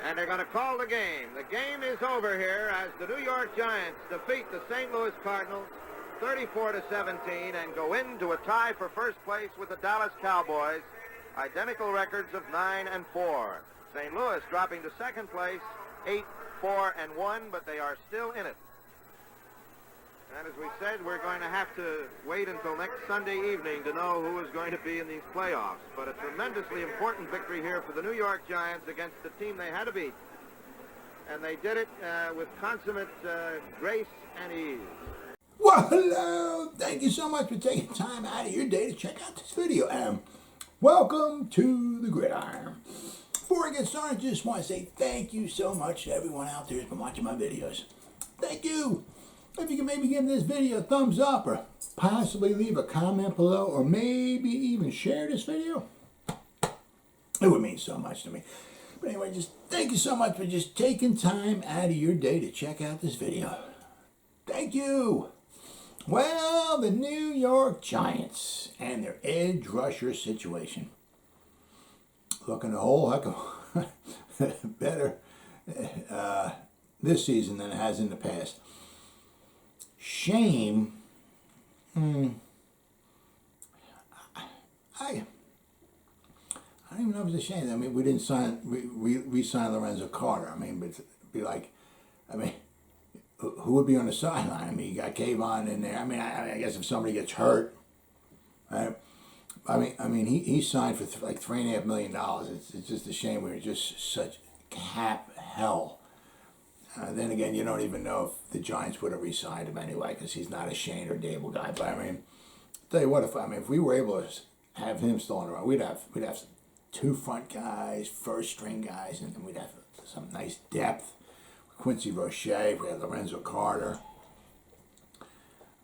And they're going to call the game. The game is over here as the New York Giants defeat the St. Louis Cardinals 34-17 and go into a tie for first place with the Dallas Cowboys. Identical records of 9-4. St. Louis dropping to second place, 8-4-1, but they are still in it. And as we said, we're going to have to wait until next Sunday evening to know who is going to be in these playoffs. But a tremendously important victory here for the New York Giants against the team they had to beat. And they did it with consummate grace and ease. Well, hello. Thank you so much for taking time out of your day to check out this video. Welcome to the Gridiron. Before I get started, I just want to say thank you so much to everyone out there who's been watching my videos. Thank you. If you can maybe give this video a thumbs up or possibly leave a comment below or maybe even share this video, it would mean so much to me. But anyway, just thank you so much for just taking time out of your day to check out this video. Thank you. Well, the New York Giants and their edge rusher situation. Looking a whole heck of better this season than it has in the past. Shame. I don't even know if it's a shame. I mean, we didn't re-sign Lorenzo Carter. I mean, but it'd be like, who would be on the sideline? I mean, you got Kayvon in there. I guess if somebody gets hurt, right? I mean, he signed for like $3.5 million. It's just a shame we were just such cap hell. Then again, you don't even know if the Giants would have re-signed him anyway, because he's not a Shane or Dable guy. But I mean, tell you what, if we were able to have him still on the run, we'd have two front guys, first string guys, and then we'd have some nice depth. Quincy Roche, we have Lorenzo Carter.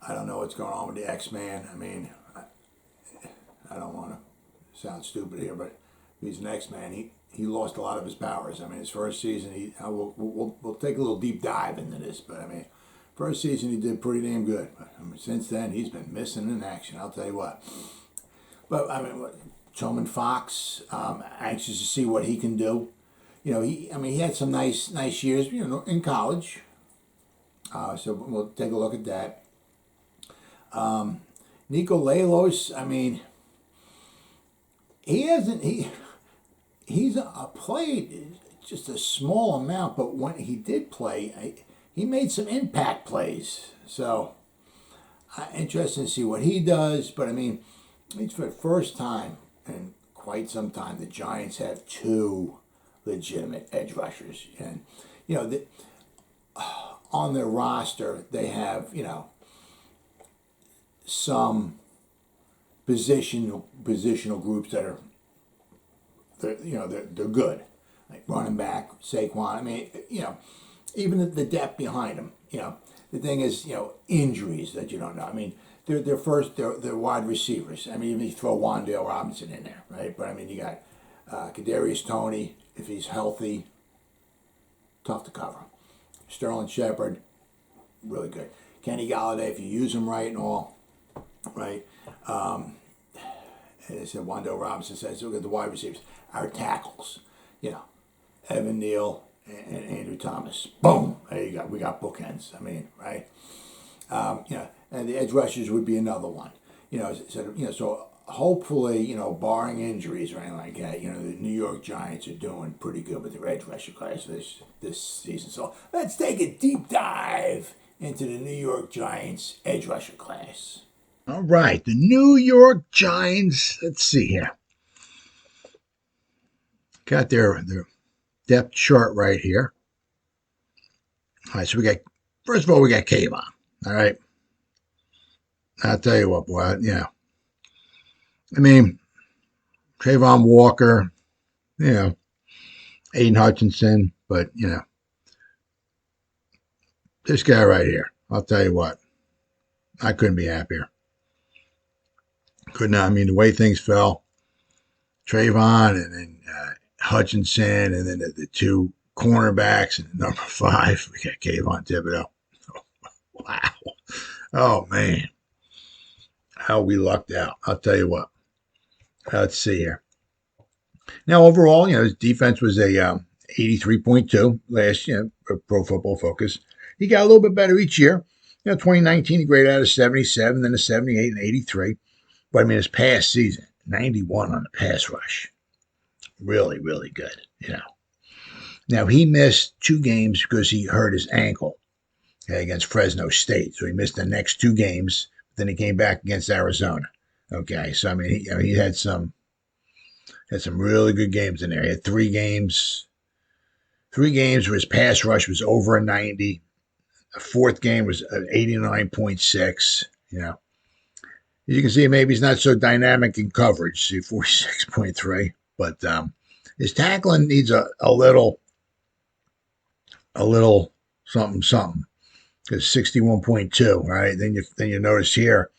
I don't know what's going on with the X-Man. I mean, I don't want to sound stupid here, but he's an X-Man. He lost a lot of his powers. I mean, his first season, we'll take a little deep dive into this, but I mean, first season he did pretty damn good. But I mean, since then, he's been missing in action, I'll tell you what. But I mean, Tobin Fox, anxious to see what he can do. You know, he had some nice years, you know, in college. So we'll take a look at that. Nico Lailos, I mean, he's played just a small amount, but when he did play, he made some impact plays. So interesting to see what he does. But I mean, it's for the first time in quite some time the Giants have two legitimate edge rushers, and you know, on their roster they have, you know, some positional groups that are, they're good, like running back Saquon. I mean, you know, even the depth behind them. You know, the thing is, you know, injuries that you don't know. I mean, they're wide receivers. I mean, even you throw Wan'Dale Robinson in there, right? But I mean, you got Kadarius Toney, if he's healthy, tough to cover. Sterling Shepard, really good. Kenny Galladay, if you use him right and all, right? As I said, Wan'Dale Robinson says, look at the wide receivers. Our tackles, you know, Evan Neal and Andrew Thomas. Boom! There you go. We got bookends. I mean, right? You know, and the edge rushers would be another one. You know, so hopefully, you know, barring injuries or anything like that, you know, the New York Giants are doing pretty good with their edge rusher class this season. So let's take a deep dive into the New York Giants edge rusher class. All right, the New York Giants. Let's see here. Got their depth chart right here. All right, so we got, first of all, we got Kayvon. All right. I'll tell you what, boy, you know, I mean, Trayvon Walker, you know, Aiden Hutchinson, but, you know, this guy right here, I'll tell you what, I couldn't be happier. Could not. I mean, the way things fell, Trayvon and then Hutchinson, and then the two cornerbacks, and number 5, we got Kayvon Thibodeau. Oh, wow. Oh, man. How we lucked out. I'll tell you what. Let's see here. Now, overall, you know, his defense was a 83.2 last year, Pro Football Focus. He got a little bit better each year. 2019 he graded out of 77, then a 78 and 83. But I mean, his past season, 91 on the pass rush. Really, really good, Now, he missed 2 games because he hurt his ankle against Fresno State. So he missed the next 2 games. Then he came back against Arizona. Okay, so I mean, he had some really good games in there. He had 3 games. 3 games where his pass rush was over a 90. The 4th game was 89.6. As you can see, maybe he's not so dynamic in coverage. See, 46.3. But his tackling needs a little something. Because 61.2, right? Then you notice here,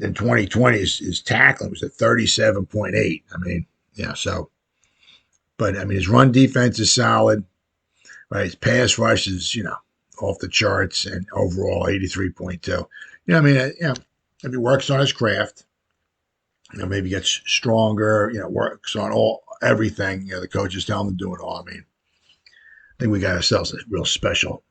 in 2020, his tackling was at 37.8. I mean, but I mean, his run defense is solid, right? His pass rush is, off the charts, and overall 83.2. If he works on his craft, maybe gets stronger, works on everything, the coaches tell him to do it all. I mean, I think we got ourselves a real special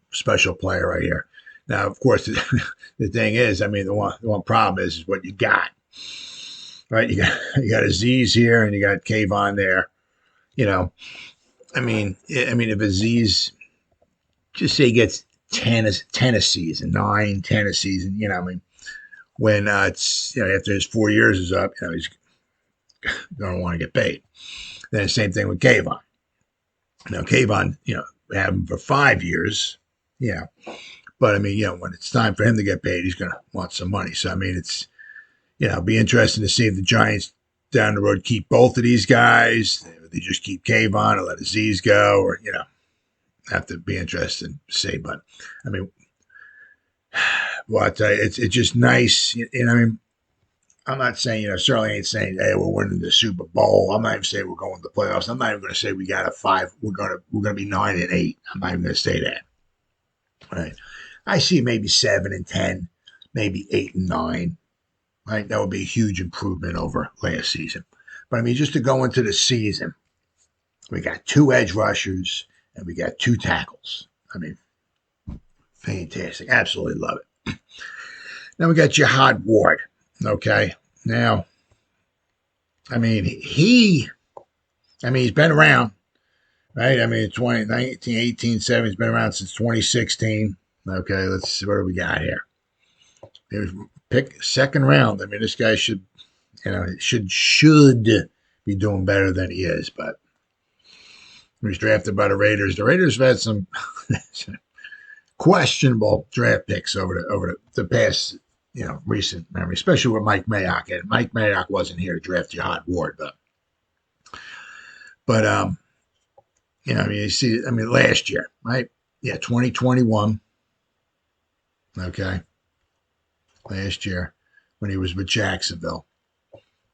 player right here. Now, of course, the thing is, I mean, the one problem is what you got, right? You got Azeez here, and you got Kayvon there. I mean, if Azeez, just say he gets 10 a season, 9, 10 a season, I mean, when it's after his 4 years is up, he's going to want to get paid. Then the same thing with Kayvon. Now, Kayvon, have him for 5 years, but I mean, when it's time for him to get paid, he's going to want some money. So I mean, it's it'll be interesting to see if the Giants down the road keep both of these guys. If they just keep Kayvon and let Azeez go, or have to be interested to see. But I mean, well, I tell you, it's just nice. I mean, I'm not saying, certainly ain't saying, hey, we're winning the Super Bowl. I'm not even saying we're going to the playoffs. I'm not even going to say we got a 5. We're going to be 9 and 8. I'm not even going to say that. Right? I see maybe 7 and 10, maybe 8 and 9. Right? That would be a huge improvement over last season. But I mean, just to go into the season, we got 2 edge rushers and we got 2 tackles. I mean, fantastic. Absolutely love it. Now we got Jihad Ward. Okay. Now, I mean, he's been around, right? I mean, 2019, 18, 7, he's been around since 2016. Okay, let's see, what do we got here? He was picked 2nd round. I mean, this guy should be doing better than he is, but he was drafted by the Raiders. The Raiders have had some questionable draft picks over the past, recent memory, especially with Mike Mayock. And Mike Mayock wasn't here to draft Jihad Ward, but I mean, you see, I mean, last year, right? Yeah, 2021. Okay. Last year when he was with Jacksonville.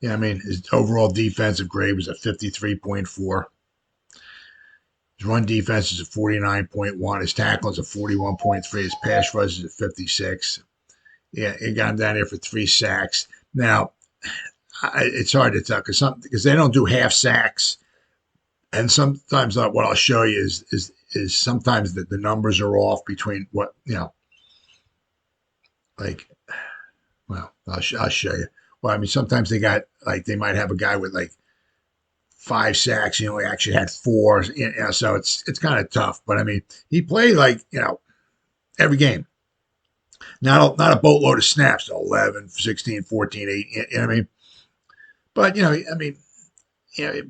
I mean, his overall defensive grade was a 53.4. His run defense is a 49.1. His tackle is a 41.3. His pass rush is a 56. Yeah, he got him down there for 3 sacks. Now, it's hard to tell because they don't do half sacks, and sometimes what I'll show you is sometimes the numbers are off between what like. Well, I'll show you. Well, I mean, sometimes they might have a guy with 5 sacks. He actually had 4. So it's kind of tough. But I mean, he played every game. Not a boatload of snaps, 11, 16, 14, 8, you know what I mean? But,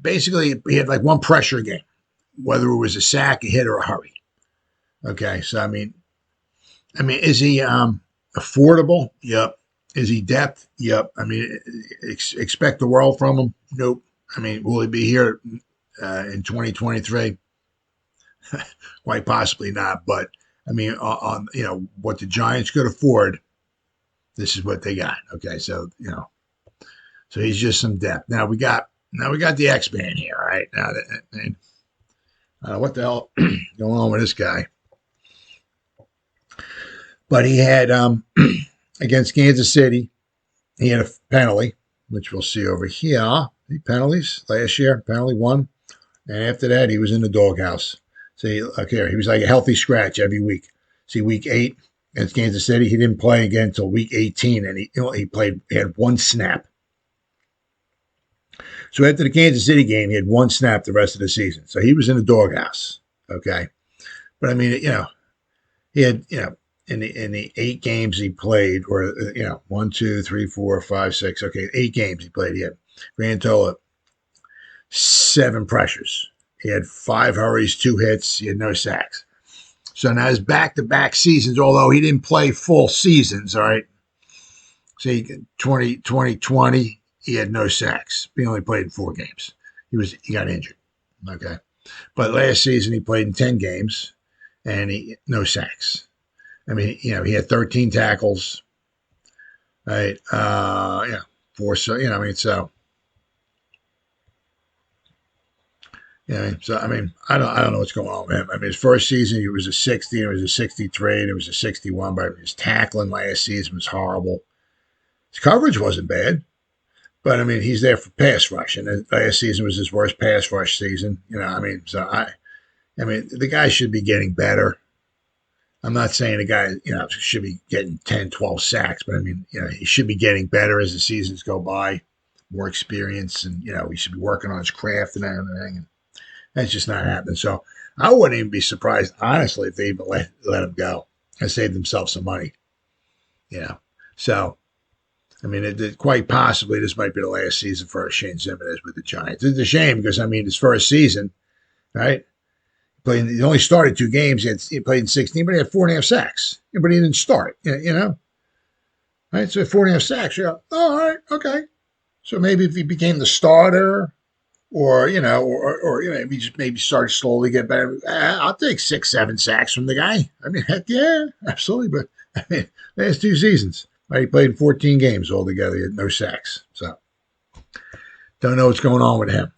basically he had 1 pressure game, whether it was a sack, a hit, or a hurry. Okay, so, I mean, is he affordable? Yep. Is he depth? Yep. I mean, expect the world from him? Nope. I mean, will he be here in 2023? Quite possibly not, but I mean, on what the Giants could afford, this is what they got. Okay, so so he's just some depth. Now we got the X-Man here, right? Now, what the hell going on with this guy? But he had against Kansas City, he had a penalty, which we'll see over here. The penalties last year, penalty 1. And after that, he was in the doghouse. See, look here, he was like a healthy scratch every week. See, week 8 against Kansas City, he didn't play again until week 18, and he had 1 snap. So after the Kansas City game, he had 1 snap the rest of the season. So he was in the doghouse. Okay, but I mean, he had, in the 8 games he played, or 1, 2, 3, 4, 5, 6. Okay, 8 games he played. He had grand total 7 pressures. He had 5 hurries, 2 hits. He had no sacks. So now his back-to-back seasons, although he didn't play full seasons, all right. See, 2020, he had no sacks. He only played in 4 games. He got injured. Okay, but last season he played in 10 games, and no sacks. I mean, he had 13 tackles, right? 4. So I mean, so. Yeah, so I mean, I don't know what's going on with him. I mean, his first season he was a 60, and it was a 63, and it was a 61. But his tackling last season was horrible. His coverage wasn't bad, but I mean, he's there for pass rush, and last season was his worst pass rush season. I mean, so I mean, the guy should be getting better. I'm not saying the guy, should be getting 10, 12 sacks, but I mean, he should be getting better as the seasons go by, more experience, and he should be working on his craft and everything. And that's just not happening. So I wouldn't even be surprised, honestly, if they even let him go and save themselves some money. So, I mean, quite possibly this might be the last season for Oshane Ximines with the Giants. It's a shame because, I mean, his first season, right? He only started 2 games. He played in 16, but he had 4.5 sacks. But he didn't start, Right? So 4.5 sacks. You go, all right, okay. So maybe if he became the starter, or maybe started slowly get better. I'll take 6, 7 sacks from the guy. I mean, heck yeah, absolutely. But I mean, last 2 seasons, right, he played in 14 games altogether. He had no sacks. So don't know what's going on with him.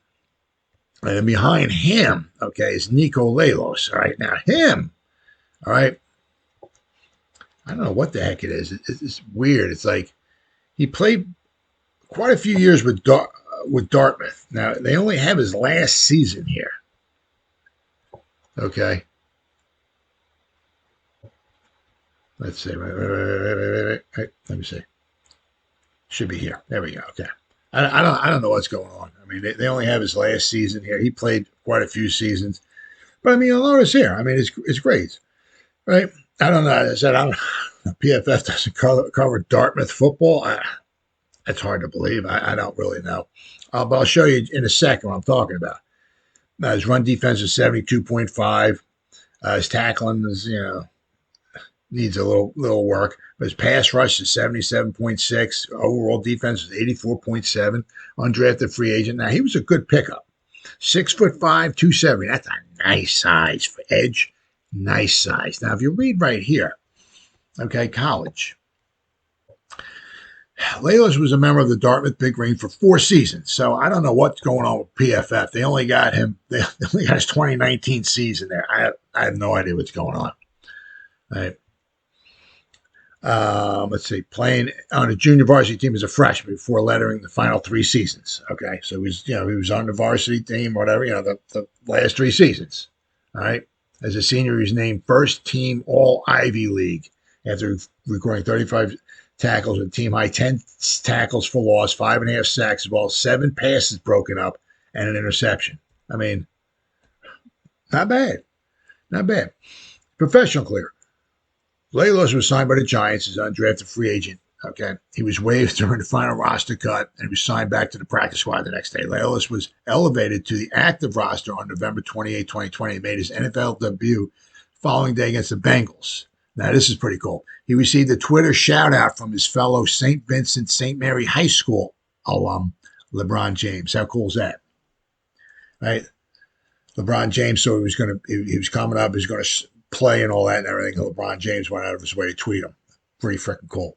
And then behind him, okay, is Nico Lailos. All right, now him, all right. I don't know what the heck it is. It's weird. It's like he played quite a few years with Dartmouth. Now, they only have his last season here. Okay. Let's see. Wait. Let me see. Should be here. There we go. Okay. I don't know what's going on. I mean, they only have his last season here. He played quite a few seasons. But, I mean, you'll notice here. I mean, it's grades, right? I don't know. I said, PFF doesn't cover Dartmouth football. That's hard to believe. I don't really know. But I'll show you in a second what I'm talking about. His run defense is 72.5. His tackling is, needs a little work. But his pass rush is 77.6. Overall defense is 84.7. Undrafted free agent. Now, he was a good pickup. 6'5", 270. That's a nice size for edge. Nice size. Now, if you read right here, okay, college. Lailos was a member of the Dartmouth Big Green for 4 seasons, so I don't know what's going on with PFF. They only got him. They only got his 2019 season there. I have no idea what's going on. Right. Let's see. Playing on a junior varsity team as a freshman before lettering the final 3 seasons. Okay, so he was on the varsity team, whatever. The last 3 seasons. All right. As a senior, he was named first team All Ivy League after recording 35 tackles with team high 10 tackles for loss, 5.5 sacks, as well as 7 passes broken up and an interception. I mean, not bad. Not bad. Professional career. Lailos was signed by the Giants as an undrafted free agent. Okay. He was waived during the final roster cut and was signed back to the practice squad the next day. Lailos was elevated to the active roster on November 28, 2020 and made his NFL debut following day against the Bengals. Now, this is pretty cool. He received a Twitter shout-out from his fellow St. Vincent St. Mary High School alum, LeBron James. How cool is that? Right? LeBron James, so he was coming up, he was going to play and all that and everything. LeBron James went out of his way to tweet him. Pretty freaking cool.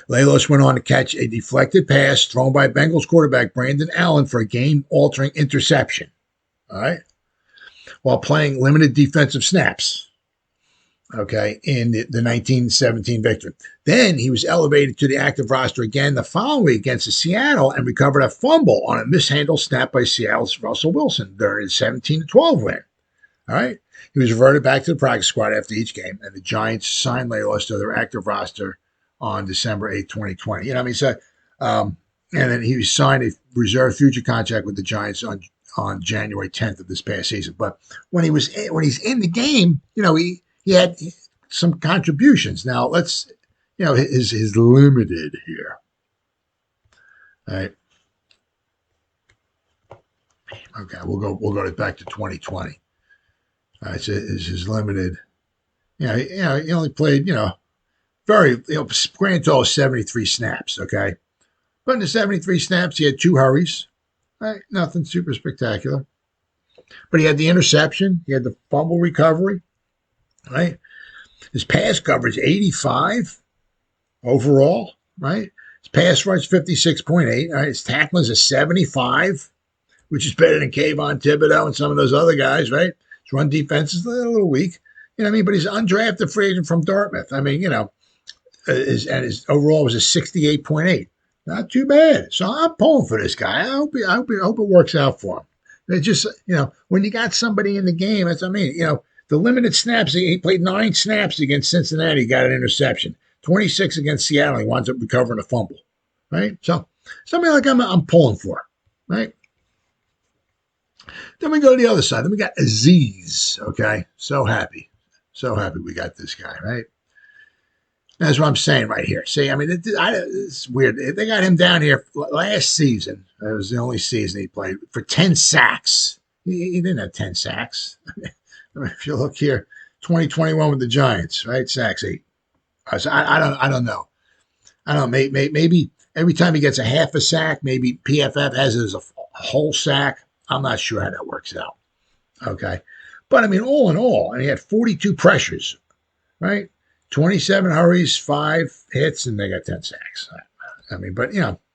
Lailos went on to catch a deflected pass thrown by Bengals quarterback Brandon Allen for a game-altering interception. All right? While playing limited defensive snaps. okay, in the 1917 victory. Then he was elevated to the active roster again the following week against Seattle and recovered a fumble on a mishandled snap by Seattle's Russell Wilson during his 17-12 win. All right. He was reverted back to the practice squad after each game, and the Giants signed Lailos to their active roster on December 8, 2020. You know what I mean? So, and then he signed a reserve future contract with the Giants on January 10th of this past season. But when he's in the game, you know, he had some contributions. Now let's, you know, his limited here. All right. Okay, we'll go back to 2020. All right, so his limited. He only played, grand total of 73 snaps. Okay, but in the 73 snaps, he had 2 hurries. Right, nothing super spectacular. But he had the interception. He had the fumble recovery. Right, his pass coverage 85 overall. Right, his pass rush 56.8. Right, his tackling is a 75, which is better than Kayvon Thibodeau and some of those other guys. Right. His run defense is a little weak, you know what I mean? But he's an undrafted free agent from Dartmouth. I mean, his overall was a 68.8. Not too bad. So I'm pulling for this guy. I hope it works out for him. It's just, when you got somebody in the game, that's what I mean. The limited snaps, he played 9 snaps against Cincinnati, got an interception. 26 against Seattle, he winds up recovering a fumble, right? So somebody like I'm pulling for, right? Then we go to the other side. Then we got Azeez, okay? So happy we got this guy, right? That's what I'm saying right here. See, I mean, it's weird. They got him down here last season. It was the only season he played for 10 sacks. He didn't have 10 sacks. If you look here, 2021 with the Giants, right? Sacks 8. So I don't know. I don't know. Maybe every time he gets a half a sack, maybe PFF has it as a whole sack. I'm not sure how that works out. Okay. But I mean, all in all, and he had 42 pressures, right? 27 hurries, 5 hits, and they got 10 sacks. I mean, but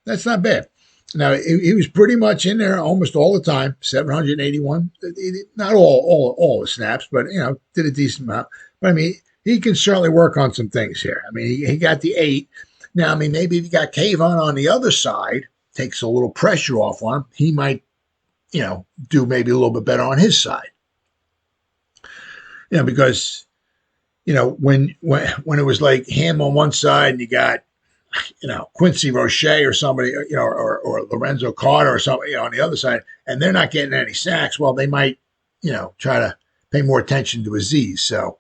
that's not bad. Now he was pretty much in there almost all the time, 781. Not all the snaps, but did a decent amount. But I mean, he can certainly work on some things here. I mean, he got the 8. Now, I mean, maybe if you got Kayvon on the other side, takes a little pressure off on him, he might do maybe a little bit better on his side. Because, when it was like him on one side and you got, Quincy Roche or somebody, or Lorenzo Carter or somebody on the other side, and they're not getting any sacks, well, they might, try to pay more attention to Azeez. So,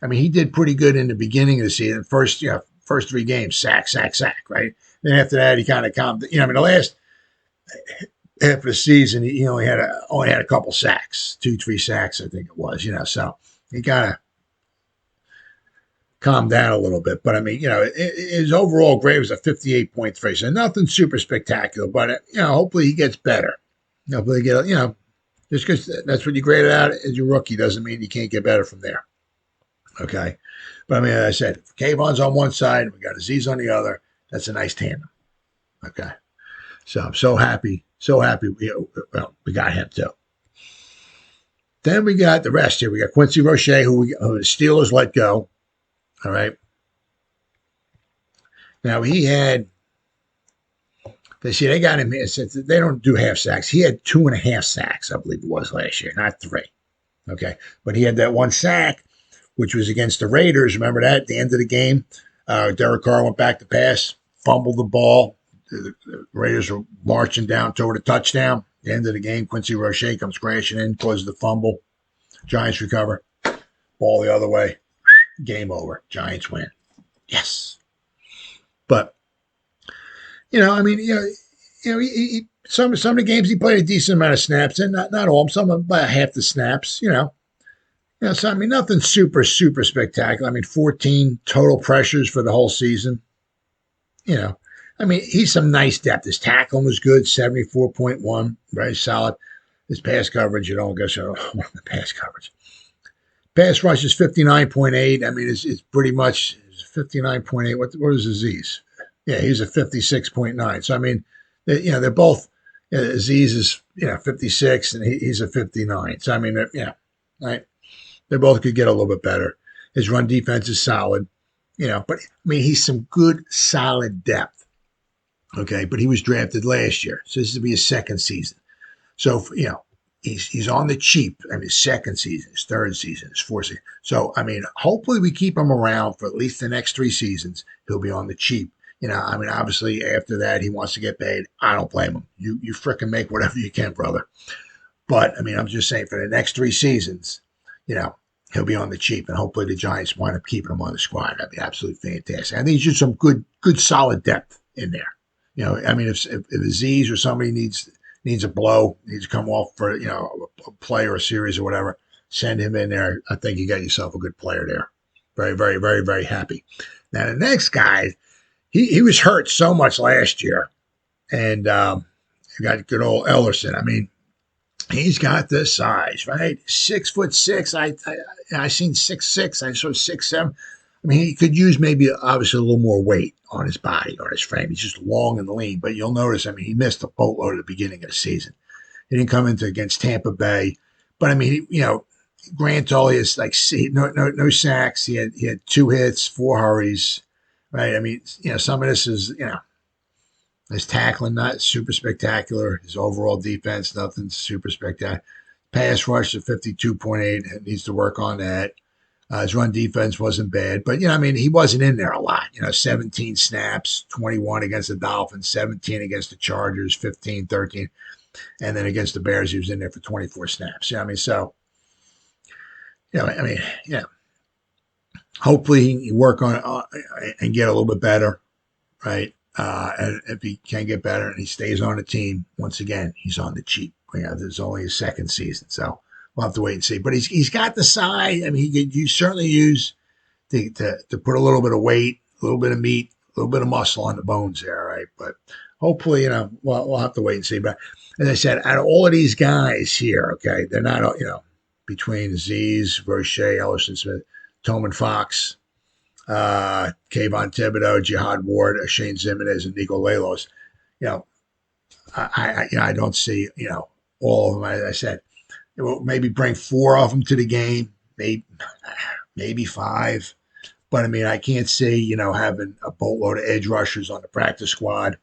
I mean, he did pretty good in the beginning of the season. First 3 games, sack, right? Then after that, he kind of calmed. The last half of the season, he only had a couple sacks, 2-3 sacks, I think it was. So he kind of calmed down a little bit. But I mean, his overall grade was a 58.3, so nothing super spectacular. But hopefully he gets better. Hopefully he just because that's what you graded out as your rookie doesn't mean you can't get better from there. Okay, but I mean, as I said, Kayvon's on one side, we got Azeez on the other. That's a nice tandem. Okay, so I'm so happy we got him too. Then we got the rest here. We got Quincy Roche, who the Steelers let go. All right. Now he had. They got him. They don't do half sacks. He had 2.5 sacks, I believe it was last year, not 3. Okay, but he had that 1 sack, which was against the Raiders. Remember that at the end of the game, Derek Carr went back to pass, fumbled the ball. The Raiders were marching down toward a touchdown. At the end of the game, Quincy Roche comes crashing in, causes the fumble. Giants recover. Ball the other way. Game over. Giants win. Yes. But, I mean, some of the games he played a decent amount of snaps, and not all, some about half the snaps, so I mean, nothing super, super spectacular. I mean, 14 total pressures for the whole season. I mean, he's some nice depth. His tackling was good, 74.1, very solid. His pass coverage, the pass coverage. Pass rush is 59.8. I mean, it's pretty much 59.8. What is Azeez? Yeah, he's a 56.9. So, I mean, they're both, Azeez is, 56 and he's a 59. So, I mean, right. They both could get a little bit better. His run defense is solid, but I mean, he's some good, solid depth. Okay. But he was drafted last year. So this will be his second season. So, he's on the cheap. I mean, his second season, his third season, his fourth season. So, I mean, hopefully we keep him around for at least the next 3 seasons. He'll be on the cheap. I mean, obviously after that, he wants to get paid. I don't blame him. You fricking make whatever you can, brother. But, I mean, I'm just saying for the next 3 seasons, he'll be on the cheap. And hopefully the Giants wind up keeping him on the squad. That'd be absolutely fantastic. I think he's just some good, solid depth in there. I mean, if Azeez or somebody needs a blow, needs to come off for, a play or a series or whatever, send him in there. I think you got yourself a good player there. Very, very, very, very happy. Now, the next guy, he was hurt so much last year. And you got good old Ellerson. I mean, he's got the size, right? 6'6". I seen 6'6". I saw 6'7". I mean, he could use maybe obviously a little more weight on his body, on his frame. He's just long and lean. But you'll notice, I mean, he missed a boatload at the beginning of the season. He didn't come into against Tampa Bay. But I mean, Grant only has like no sacks. He had 2 hits, 4 hurries, right? I mean, some of this is, his tackling not super spectacular. His overall defense, nothing super spectacular. Pass rush of 52.8, needs to work on that. His run defense wasn't bad, but I mean, he wasn't in there a lot. 17 snaps, 21 against the Dolphins, 17 against the Chargers, 15, 13, and then against the Bears, he was in there for 24 snaps. I mean, so hopefully he can work on it and get a little bit better, right? And if he can get better and he stays on the team, once again, he's on the cheap. There's only his second season, so we'll have to wait and see. But he's got the size. I mean, he could certainly use to put a little bit of weight, a little bit of meat, a little bit of muscle on the bones there, right? But hopefully, we'll have to wait and see. But as I said, out of all of these guys here, okay, they're not, between Azeez, Roche, Ellison Smith, Tobin Fox, Kayvon Thibodeau, Jihad Ward, Oshane Ximines, and Nico Lailos. I don't see, all of them. As I said, maybe bring 4 of them to the game, maybe 5. But I mean, I can't see, having a boatload of edge rushers on the practice squad,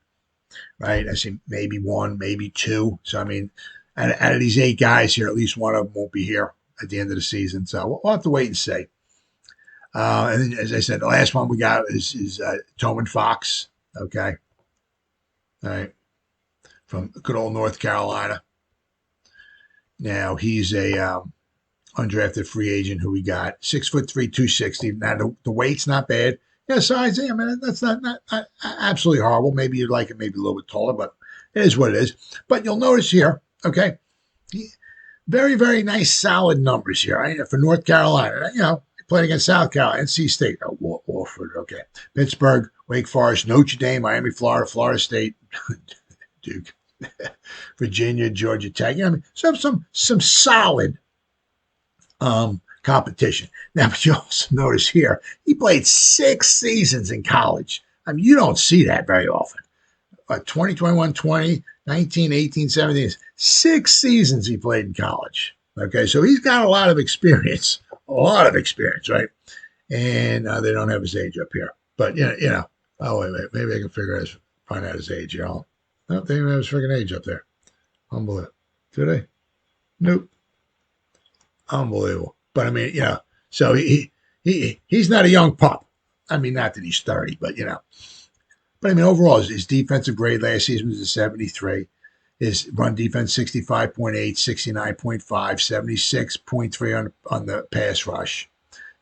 right? I see maybe 1, maybe 2. So I mean, out of these 8 guys here, at least one of them won't be here at the end of the season. So we'll have to wait and see. And then, as I said, the last one we got is Tobin Fox. Okay, all right, from good old North Carolina. Now he's a undrafted free agent who we got 6'3", 260. Now the weight's not bad. Yeah, size. I mean, that's not absolutely horrible. Maybe you'd like it maybe a little bit taller, but it is what it is. But you'll notice here, okay, very, very nice, solid numbers here. Right? For North Carolina, he played against South Carolina, NC State, Wofford, okay, Pittsburgh, Wake Forest, Notre Dame, Miami, Florida, Florida State, Duke. Virginia, Georgia Tech. I mean, some solid competition. Now, but you also notice here, he played 6 seasons in college. I mean, you don't see that very often. 20, 21, 20, 19, 18, 17. 6 seasons he played in college. Okay, so he's got a lot of experience. Right? And they don't have his age up here. But, oh, wait, maybe I can find out his age here. No, they even have his freaking age up there. Unbelievable. Do they? Nope. Unbelievable. But I mean, so he's not a young pup. I mean, not that he's 30, but But I mean, overall, his defensive grade last season was a 73. His run defense 65.8, 69.5, 76.3 on the pass rush.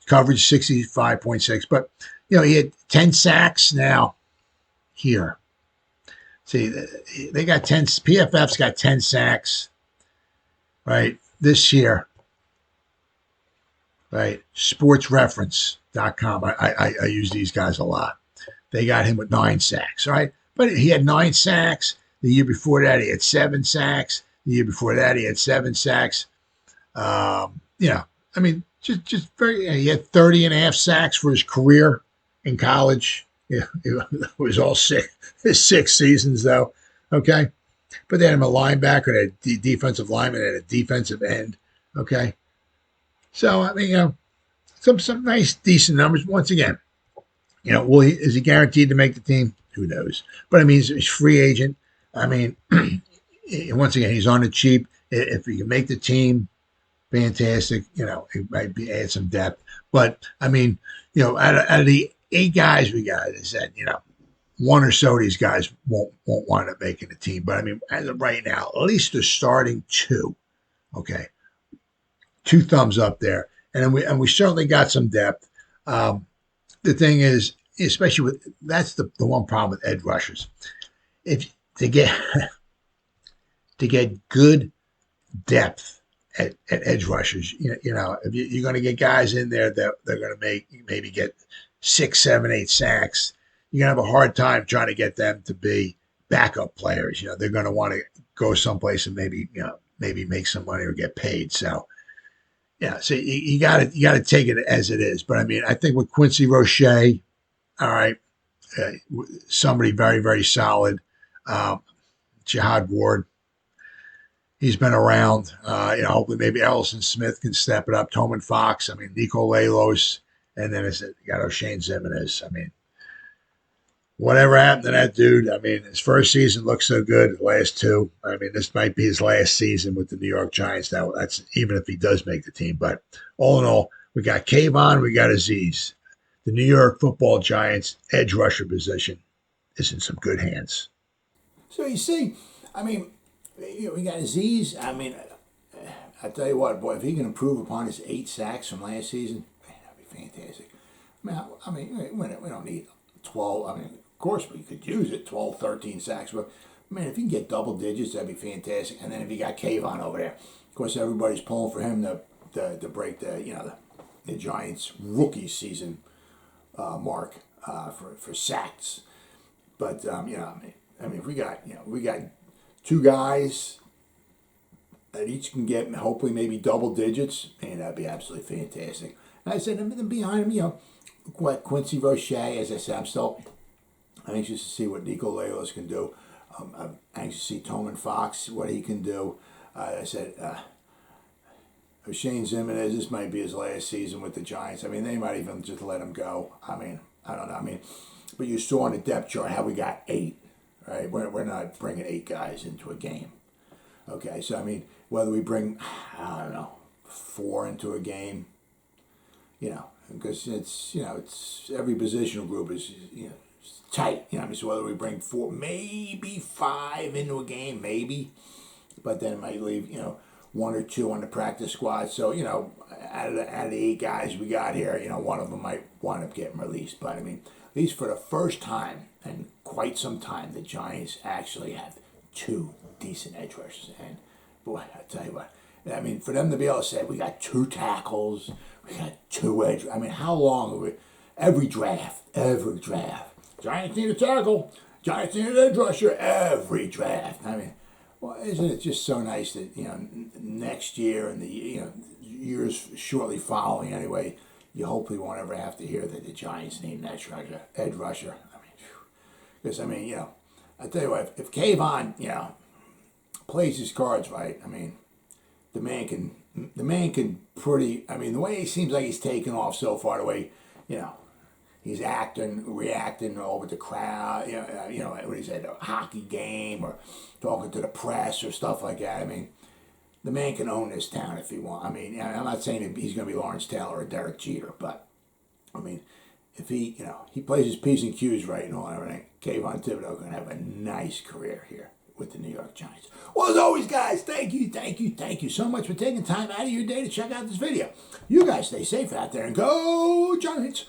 Coverage 65.6. But he had 10 sacks now here. See, they got 10. PFF's got 10 sacks, right, this year, right? SportsReference.com. I use these guys a lot. They got him with 9 sacks, right? But he had 9 sacks. The year before that, he had 7 sacks. The year before that, he had 7 sacks. I mean, just very. He had 30.5 sacks for his career in college. Yeah, it was all 6 seasons, though. Okay. But they had him a linebacker, and a defensive lineman, and a defensive end. Okay. So, I mean, some nice, decent numbers. Once again, is he guaranteed to make the team? Who knows? But I mean, he's free agent. I mean, once again, he's on the cheap. If he can make the team, fantastic. It might be add some depth. But I mean, out of the 8 guys we got, as I said, one or so of these guys won't wind up making the team. But I mean, as of right now, at least the starting 2. Okay, 2 thumbs up there, and we certainly got some depth. The thing is, especially that's the one problem with edge rushers. If to get good depth at edge rushers, if you're going to get guys in there that they're going to maybe get 6, 7, 8 sacks, you're going to have a hard time trying to get them to be backup players. They're going to want to go someplace and maybe make some money or get paid. So. Yeah, so you got to take it as it is. But I mean, I think with Quincy Roche, all right, somebody very, very solid. Jihad Ward, he's been around. Hopefully maybe Ellison Smith can step it up. Tobin Fox, I mean, Nico Lailos, and then you got Oshane Ximines. I mean, whatever happened to that dude? I mean, his first season looked so good. The last 2, I mean, this might be his last season with the New York Giants. Now, that's even if he does make the team. But all in all, we got Kayvon, we got Azeez. The New York Football Giants edge rusher position is in some good hands. So you see, I mean, we got Azeez. I mean, I tell you what, boy, if he can improve upon his 8 sacks from last season, man, that'd be fantastic. I mean, we don't need 12. I mean, of course, we could use it, 12, 13 sacks. But, man, if you can get double digits, that'd be fantastic. And then if you got Kayvon over there, of course, everybody's pulling for him to break the Giants' rookie season mark for sacks. But, I mean, if we got 2 guys that each can get hopefully maybe double digits, man, that'd be absolutely fantastic. And I said, and then behind him, Quincy Roche, as I said, I'm still anxious to see what Nico Lailos can do. I'm anxious to see Tobin Fox, what he can do. I said, Oshane Ximines, this might be his last season with the Giants. I mean, they might even just let him go. I mean, I don't know. I mean, but you saw on the depth chart how we got 8, right? We're not bringing 8 guys into a game. Okay, so I mean, whether we bring, I don't know, 4 into a game, because it's every positional group is, tight. I mean, so whether we bring 4, maybe 5 into a game, maybe, but then it might leave, 1 or 2 on the practice squad. So, out of the 8 guys we got here, one of them might wind up getting released. But I mean, at least for the first time in quite some time, the Giants actually have 2 decent edge rushers. And boy, I tell you what, I mean, for them to be able to say we got 2 tackles, we got 2 edge. I mean, how long are we? Every draft. Giants need a tackle. Giants need an edge rusher. Every draft. I mean, well, isn't it just so nice that next year and the years shortly following anyway, you hopefully won't ever have to hear that the Giants need an edge rusher. I mean, because I tell you what, if Kayvon plays his cards right, I mean, the man can pretty. I mean, the way he seems like he's taken off so far, the way he's reacting over the crowd, what he said, a hockey game or talking to the press or stuff like that. I mean, the man can own this town if he wants. I mean, I'm not saying that he's going to be Lawrence Taylor or Derek Jeter, but I mean, if he plays his P's and Q's right and all everything, Kayvon Thibodeau going to have a nice career here with the New York Giants. Well, as always, guys, thank you so much for taking time out of your day to check out this video. You guys stay safe out there and go Giants.